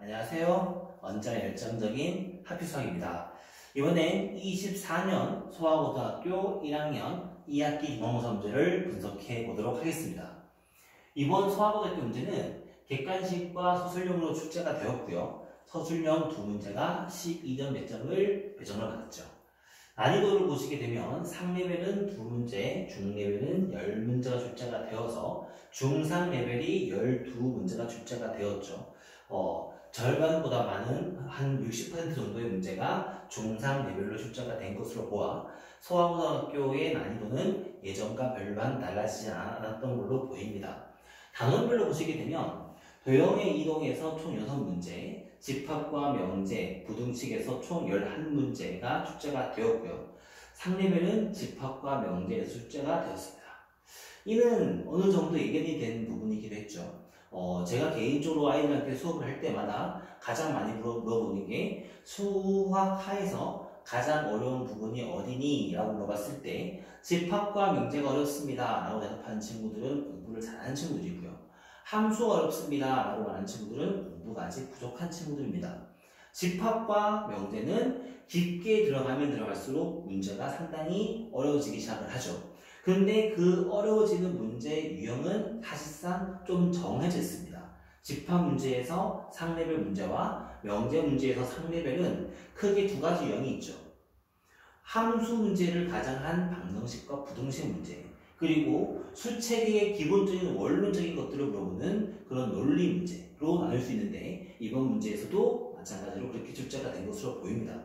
안녕하세요. 언제나 열정적인 하피수학입니다. 이번엔 24년 소아고등학교 1학년 2학기 기말고사 문제를 분석해 보도록 하겠습니다. 이번 소아고등학교 문제는 객관식과 서술형으로 출제가 되었고요. 서술형 두 문제가 12점 배점을 받았죠. 난이도를 보시게 되면 상레벨은 2문제, 중레벨은 10문제가 출제가 되어서 중상 레벨이 12문제가 출제가 되었죠. 절반보다 많은 한 60% 정도의 문제가 중상 레벨로 출제가 된 것으로 보아 소아고등학교의 난이도는 예전과 별반 달라지지 않았던 걸로 보입니다. 단원별로 보시게 되면 도형의 이동에서 총 6문제, 집합과 명제, 부등식에서 총 11문제가 출제가 되었고요. 상레벨은 집합과 명제에서 출제가 되었습니다. 이는 어느 정도 예견이 된 부분이기도 했죠. 제가 개인적으로 아이들한테 수업을 할 때마다 가장 많이 물어보는 게 수학하에서 가장 어려운 부분이 어디니? 라고 물어봤을 때 집합과 명제가 어렵습니다 라고 대답하는 친구들은 공부를 잘하는 친구들이고요. 함수가 어렵습니다 라고 말하는 친구들은 공부가 아직 부족한 친구들입니다. 집합과 명제는 깊게 들어가면 들어갈수록 문제가 상당히 어려워지기 시작을 하죠. 그런데 그 어려워지는 문제 유형은 사실상 좀 정해져 있습니다. 집합 문제에서 상레벨 문제와 명제 문제에서 상레벨은 크게 두 가지 유형이 있죠. 함수 문제를 가장한 방정식과 부등식 문제, 그리고 수체계의 기본적인 원론적인 것들을 물어보는 그런 논리 문제로 나눌 수 있는데 이번 문제에서도 마찬가지로 그렇게 출제가 된 것으로 보입니다.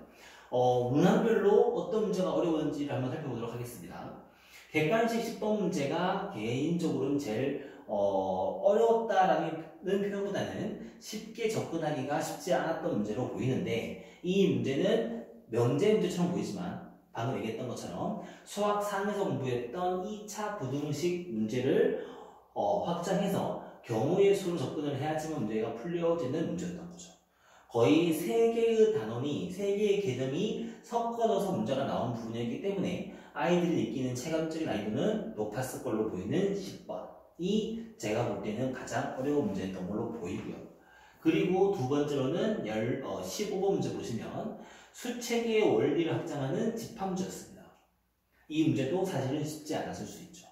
문항별로 어떤 문제가 어려운지를 한번 살펴보도록 하겠습니다. 객관식 10번 문제가 개인적으로는 제일 어려웠다라는 표현보다는 쉽게 접근하기가 쉽지 않았던 문제로 보이는데 이 문제는 명제 문제처럼 보이지만 방금 얘기했던 것처럼 수학 3에서 공부했던 2차 부등식 문제를 확장해서 경우의 수로 접근을 해야지만 문제가 풀려지는 문제였던 거죠. 거의 3개의 단원이, 3개의 개념이 섞어져서 문제가 나온 부분이기 때문에 아이들이 느끼는 체감적인 난이도는 높았을 걸로 보이는 10번이 제가 볼 때는 가장 어려운 문제였던 걸로 보이고요. 그리고 두 번째로는 15번 문제 보시면 수체계의 원리를 확장하는 집합 문제였습니다. 이 문제도 사실은 쉽지 않았을 수 있죠.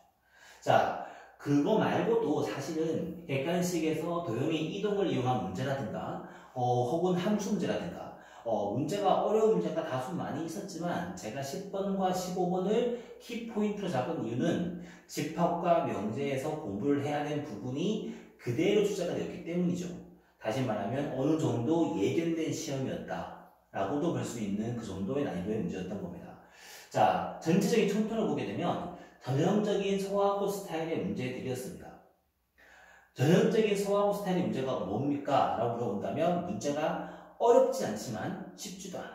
자, 그거 말고도 사실은 객관식에서 도형의 이동을 이용한 문제라든가 혹은 함수 문제라든가 문제가 어려운 문제가 다소 많이 있었지만 제가 10번과 15번을 키포인트로 잡은 이유는 집합과 명제에서 공부를 해야 하는 부분이 그대로 출제가 되었기 때문이죠. 다시 말하면 어느 정도 예견된 시험이었다 라고도 볼 수 있는 그 정도의 난이도의 문제였던 겁니다. 자, 전체적인 총평을 보게 되면 전형적인 소아고 스타일의 문제들이었습니다. 전형적인 소아고 스타일의 문제가 뭡니까? 라고 물어본다면 문제가 어렵지 않지만 쉽지도 않아.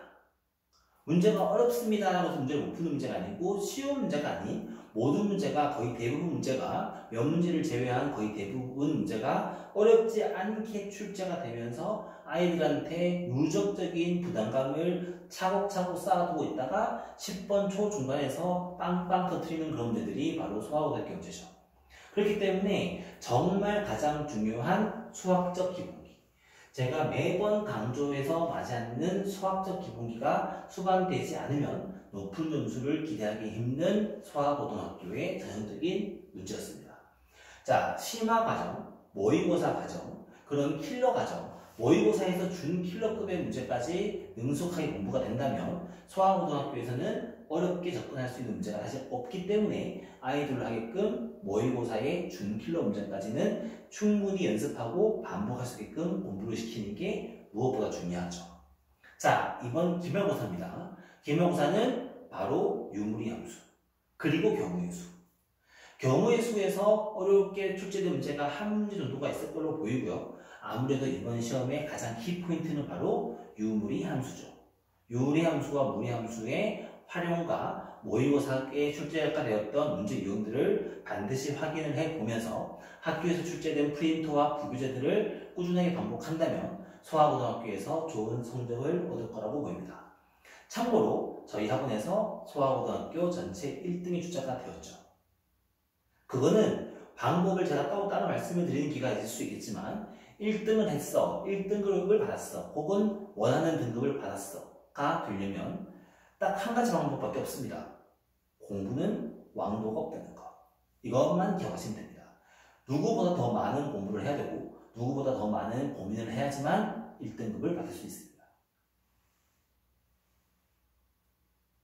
문제가 어렵습니다 라고 문제를 못 푸는 문제가 아니고 쉬운 문제가 아닌 모든 문제가 거의 대부분 문제가 몇 문제를 제외한 거의 대부분 문제가 어렵지 않게 출제가 되면서 아이들한테 누적적인 부담감을 차곡차곡 쌓아두고 있다가 10번 초중반에서 빵빵 터트리는 그런 문제들이 바로 소아고등학교 문제죠. 그렇기 때문에 정말 가장 중요한 수학적 기본기, 제가 매번 강조해서 맞이하는 수학적 기본기가 수반되지 않으면 높은 점수를 기대하기 힘든 소아고등학교의 전형적인 문제였습니다. 자, 심화 과정, 모의고사 과정, 그런 킬러 과정, 모의고사에서 준 킬러급의 문제까지 능숙하게 공부가 된다면 소아고등학교에서는 어렵게 접근할 수 있는 문제가 사실 없기 때문에 아이들을 하게끔 모의고사의 준 킬러 문제까지는 충분히 연습하고 반복할 수 있게끔 공부를 시키는 게 무엇보다 중요하죠. 자, 이번 기말고사입니다. 기말고사는 바로 유무리 함수, 그리고 경우의 수. 경우의 수에서 어렵게 출제된 문제가 한 문제 정도가 있을 걸로 보이고요. 아무래도 이번 시험의 가장 키포인트는 바로 유무리 함수죠. 유무리 함수와 무리 함수의 활용과 모의고사에 출제가 되었던 문제 유형들을 반드시 확인을 해보면서 학교에서 출제된 프린트와 부교재들을 꾸준하게 반복한다면 소아고등학교에서 좋은 성적을 얻을 거라고 보입니다. 참고로 저희 학원에서 소아고등학교 전체 1등이 출제가 되었죠. 그거는 방법을 제가 따로 말씀을 드리는 기회가 있을 수 있겠지만 1등을 했어, 1등급을 받았어, 혹은 원하는 등급을 받았어가 되려면 딱 한 가지 방법밖에 없습니다. 공부는 왕도가 없다는 거. 이것만 기억하시면 됩니다. 누구보다 더 많은 공부를 해야 되고 누구보다 더 많은 고민을 해야지만 1등급을 받을 수 있습니다.